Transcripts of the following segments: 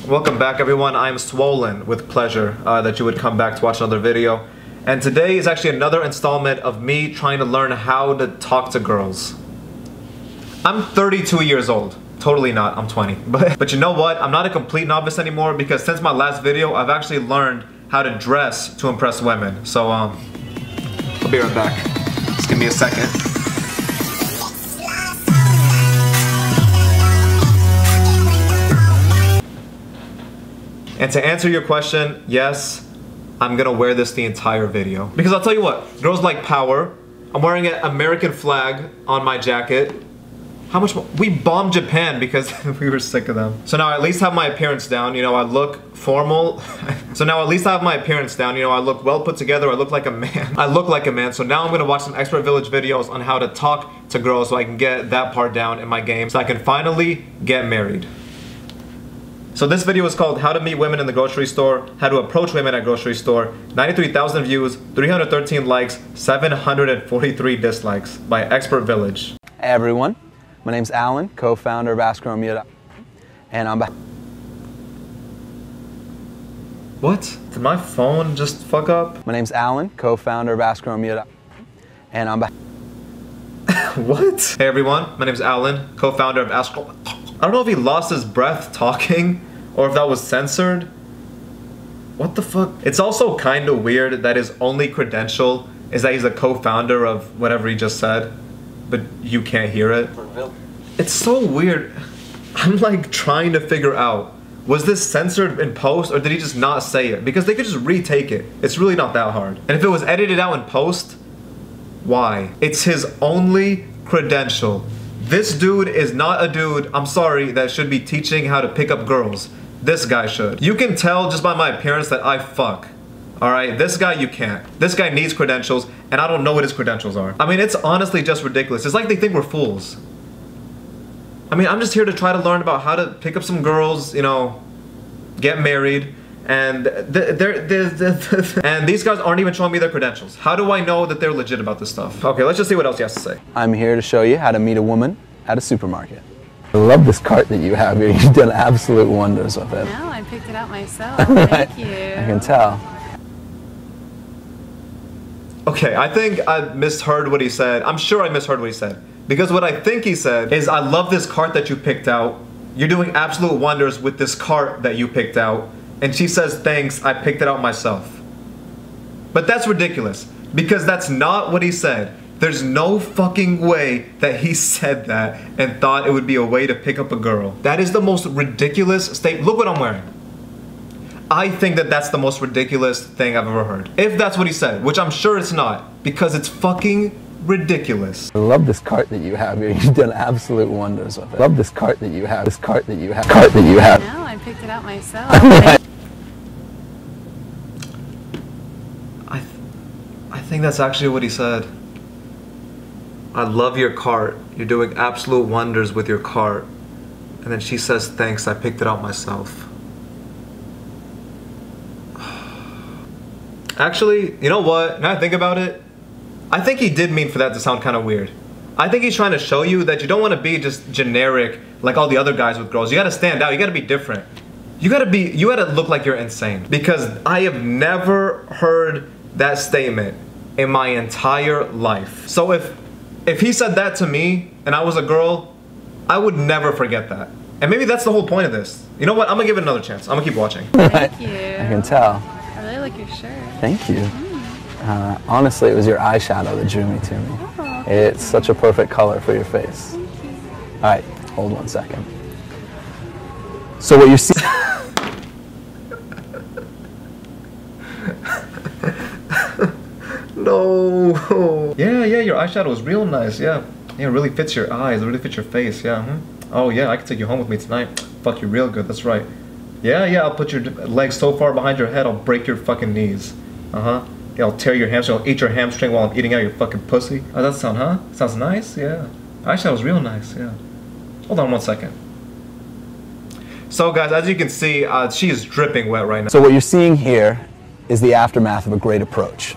Welcome back, everyone. I'm swollen with pleasure that you would come back to watch another video. And today is actually another installment of me trying to learn how to talk to girls. I'm 32 years old. Totally not, I'm 20. But you know what? I'm not a complete novice anymore because since my last video, I've actually learned how to dress to impress women. So, I'll be right back. Just give me a second. And to answer your question, yes, I'm gonna wear this the entire video. Because I'll tell you what, girls like power. I'm wearing an American flag on my jacket. How much more? We bombed Japan because we were sick of them. So now I at least have my appearance down, you know, I look formal. So now at least I have my appearance down, you know, I look well put together, I look like a man. I look like a man, so now I'm gonna watch some Expert Village videos on how to talk to girls so I can get that part down in my game so I can finally get married. So this video is called How to Meet Women in the Grocery Store, How to Approach Women at Grocery Store, 93,000 views, 313 likes, 743 dislikes by Expert Village. Hey everyone, my name's Alan, co-founder of AskRomeo, and I'm back. What? Did my phone just fuck up? My name's Alan, co-founder of AskRomeo, and I'm back. What? Hey everyone, my name's Alan, co-founder of AskRomeo. I don't know if he lost his breath talking or if that was censored. What the fuck? It's also kind of weird that his only credential is that he's a co-founder of whatever he just said, but you can't hear it. It's so weird. I'm like trying to figure out, was this censored in post or did he just not say it? Because they could just retake it. It's really not that hard. And if it was edited out in post, why? It's his only credential. This dude is not a dude, I'm sorry, that should be teaching how to pick up girls. This guy should. You can tell just by my appearance that I fuck. Alright, this guy you can't. This guy needs credentials, and I don't know what his credentials are. I mean, it's honestly just ridiculous. It's like they think we're fools. I mean, I'm just here to try to learn about how to pick up some girls, you know, get married, and and these guys aren't even showing me their credentials. How do I know that they're legit about this stuff? Okay, let's just see what else he has to say. I'm here to show you how to meet a woman at a supermarket. I love this cart that you have here. You've done absolute wonders with it. No, I picked it out myself. Thank you. I can tell. Okay, I think I misheard what he said. I'm sure I misheard what he said. Because what I think he said is, I love this cart that you picked out. You're doing absolute wonders with this cart that you picked out. And she says, thanks, I picked it out myself. But that's ridiculous, because that's not what he said. There's no fucking way that he said that and thought it would be a way to pick up a girl. That is the most ridiculous statement. Look what I'm wearing. I think that that's the most ridiculous thing I've ever heard. If that's what he said, which I'm sure it's not, because it's fucking ridiculous. I love this cart that you have here. You've done absolute wonders with it. I love this cart that you have. This cart that you have. Cart that you have. No, I picked it out myself. I think that's actually what he said. I love your cart. You're doing absolute wonders with your cart. And then she says, thanks, I picked it out myself. Actually, you know what? Now I think about it, I think he did mean for that to sound kind of weird. I think he's trying to show you that you don't want to be just generic like all the other guys with girls. You gotta stand out, you gotta be different. You gotta look like you're insane. Because I have never heard that statement in my entire life. So if he said that to me and I was a girl, I would never forget that. And maybe that's the whole point of this. You know what? I'm gonna give it another chance. I'm gonna keep watching. Thank you. I can tell. I really like your shirt. Thank you. Honestly, it was your eyeshadow that drew me to me. Oh, It's such a perfect color for your face. All right, hold 1 second. So what you're seeing... No. Yeah, your eyeshadow is real nice. Yeah, it really fits your eyes. It really fits your face. Yeah. Oh yeah, I can take you home with me tonight. Fuck you real good. That's right. Yeah, I'll put your legs so far behind your head, I'll break your fucking knees. Yeah, I'll tear your hamstring. I'll eat your hamstring while I'm eating out your fucking pussy. Oh, that sound, huh? Sounds nice. Yeah. Eyeshadow's real nice. Yeah. Hold on 1 second. So guys, as you can see, she is dripping wet right now. So what you're seeing here is the aftermath of a great approach.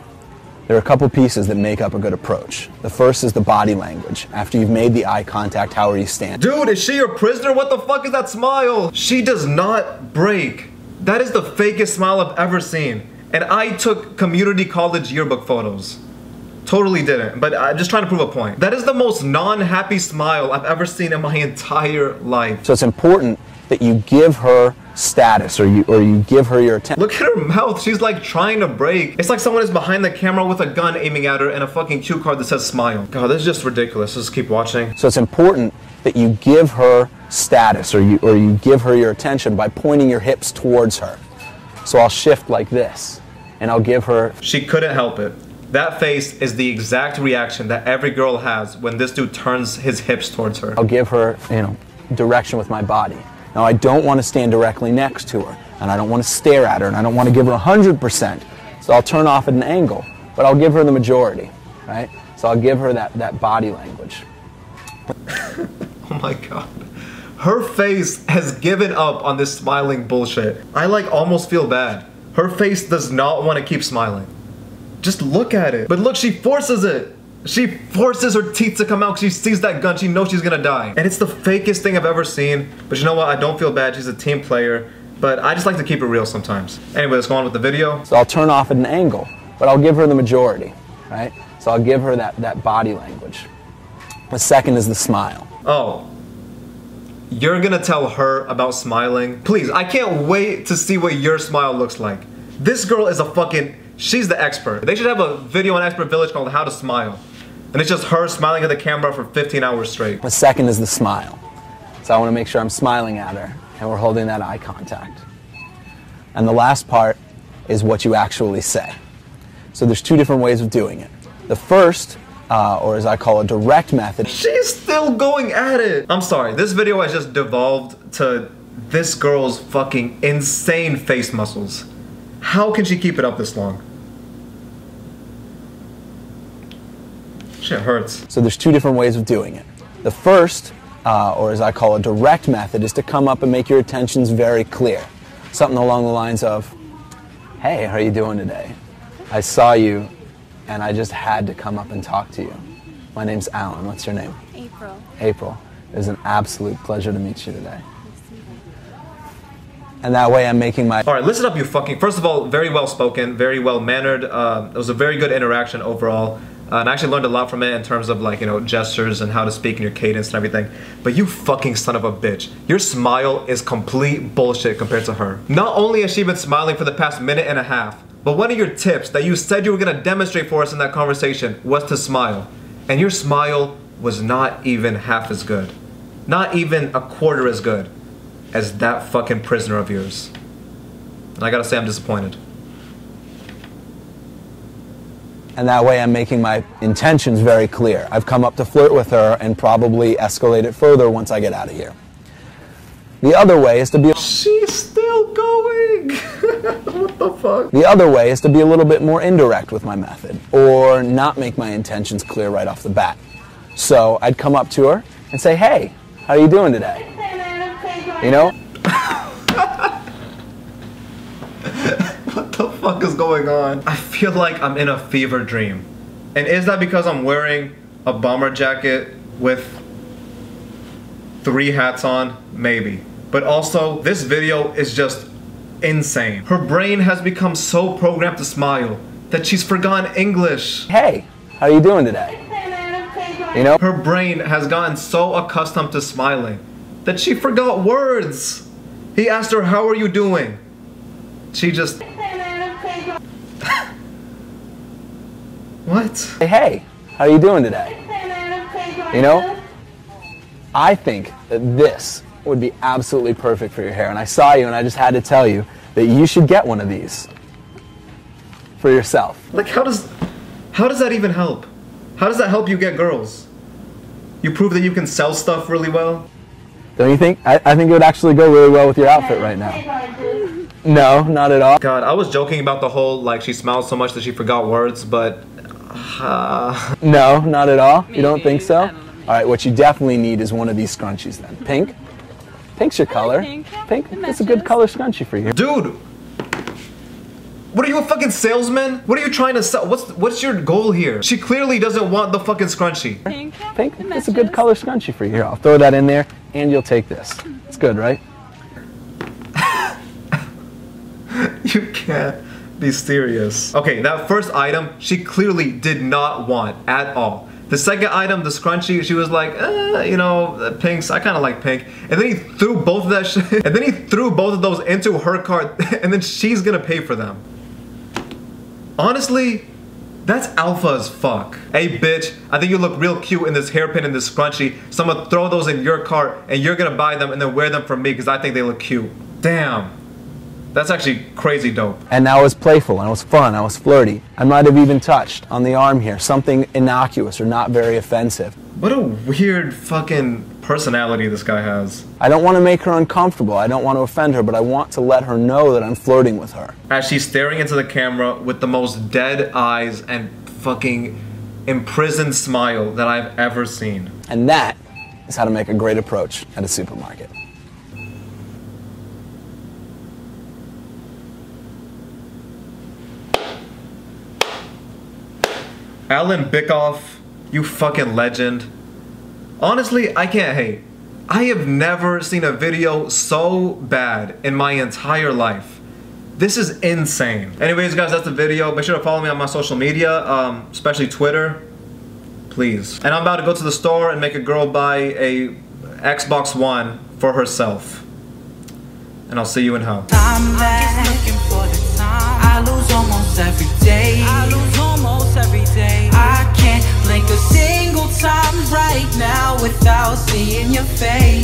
There are a couple pieces that make up a good approach. The first is the body language. After you've made the eye contact, how are you standing? Dude, is she your prisoner? What the fuck is that smile? She does not break. That is the fakest smile I've ever seen. And I took community college yearbook photos. Totally didn't, but I'm just trying to prove a point. That is the most non-happy smile I've ever seen in my entire life. So it's important that you give her status or you give her your attention. Look at her mouth. She's like trying to break. It's like someone is behind the camera with a gun aiming at her and a fucking cue card that says smile. God, this is just ridiculous. Let's keep watching. So it's important that you give her status or you give her your attention by pointing your hips towards her. So I'll shift like this and I'll give her... She couldn't help it. That face is the exact reaction that every girl has when this dude turns his hips towards her. I'll give her, direction with my body. Now I don't want to stand directly next to her, and I don't want to stare at her, and I don't want to give her 100%. So I'll turn off at an angle, but I'll give her the majority, right? So I'll give her that body language. Oh my God. Her face has given up on this smiling bullshit. I almost feel bad. Her face does not want to keep smiling. Just look at it. But look, she forces it. She forces her teeth to come out because she sees that gun. She knows she's gonna die. And it's the fakest thing I've ever seen. But you know what? I don't feel bad. She's a team player. But I just like to keep it real sometimes. Anyway, let's go on with the video. So I'll turn off at an angle, but I'll give her the majority, right? So I'll give her that body language. The second is the smile. Oh. You're gonna tell her about smiling? Please, I can't wait to see what your smile looks like. This girl is a fucking... She's the expert. They should have a video on Expert Village called How to Smile. And it's just her smiling at the camera for 15 hours straight. The second is the smile. So I want to make sure I'm smiling at her and we're holding that eye contact. And the last part is what you actually say. So there's two different ways of doing it. The first, or as I call a direct method. She's still going at it. I'm sorry, this video has just devolved to this girl's fucking insane face muscles. How can she keep it up this long? Shit hurts. So there's two different ways of doing it. The first, or as I call a direct method, is to come up and make your intentions very clear. Something along the lines of, hey, how are you doing today? I saw you and I just had to come up and talk to you. My name's Alan. What's your name? April. April. It was an absolute pleasure to meet you today. And that way I'm making my... Alright, listen up you fucking... First of all, very well spoken, very well mannered. It was a very good interaction overall. And I actually learned a lot from it in terms of gestures and how to speak in your cadence and everything. But you fucking son of a bitch. Your smile is complete bullshit compared to her. Not only has she been smiling for the past minute and a half, but one of your tips that you said you were gonna demonstrate for us in that conversation was to smile. And your smile was not even half as good. Not even a quarter as good as that fucking prisoner of yours. And I gotta say, I'm disappointed. And that way I'm making my intentions very clear. I've come up to flirt with her and probably escalate it further once I get out of here. The other way is to be... She's still going! What the fuck? The other way is to be a little bit more indirect with my method, or not make my intentions clear right off the bat. So I'd come up to her and say, hey, how are you doing today? You know? What the fuck is going on? I feel like I'm in a fever dream. And is that because I'm wearing a bomber jacket with 3 hats on? Maybe. But also, this video is just insane. Her brain has become so programmed to smile that she's forgotten English. Hey, how are you doing today? You know? Her brain has gotten so accustomed to smiling that she forgot words. He asked her, how are you doing? She just... What? Hey, how are you doing today? You know? I think that this would be absolutely perfect for your hair. And I saw you and I just had to tell you that you should get one of these for yourself. Like, how does that even help? How does that help you get girls? You prove that you can sell stuff really well? Don't you think? I think it would actually go really well with your outfit right now. No, not at all. God, I was joking about the whole, she smiled so much that she forgot words, but... No, not at all? Maybe. You don't think so? I don't know. Alright, what you definitely need is one of these scrunchies then. Pink? Pink's your color. pink. Pink? It It's a good matches. color scrunchie for you. Dude! What are you, a fucking salesman? What are you trying to sell? What's your goal here? She clearly doesn't want the fucking scrunchie. Pink. Pink? It's a good color scrunchie for you. Here, I'll throw that in there, and you'll take this. It's good, right? You can't be serious. Okay, that first item, she clearly did not want at all. The second item, the scrunchie, she was like, you know, pinks, I kind of like pink. And then he threw both of that shit, and then he threw both of those into her cart, and then she's gonna pay for them. Honestly, that's alpha as fuck. Hey bitch, I think you look real cute in this hairpin and this scrunchie, so I'm gonna throw those in your cart, and you're gonna buy them and then wear them for me because I think they look cute. Damn. That's actually crazy dope. And that was playful, and it was fun, I was flirty. I might have even touched on the arm here, something innocuous or not very offensive. What a weird fucking personality this guy has. I don't want to make her uncomfortable, I don't want to offend her, but I want to let her know that I'm flirting with her. As she's staring into the camera with the most dead eyes and fucking imprisoned smile that I've ever seen. And that is how to make a great approach at a supermarket. Alan Bickoff, you fucking legend. Honestly, I can't hate. I have never seen a video so bad in my entire life. This is insane. Anyways, guys, that's the video. Make sure to follow me on my social media, especially Twitter. Please. And I'm about to go to the store and make a girl buy a Xbox One for herself. And I'll see you in hell. I'm back looking for the time. I lose almost every day. I can't blink a single time right now without seeing your face.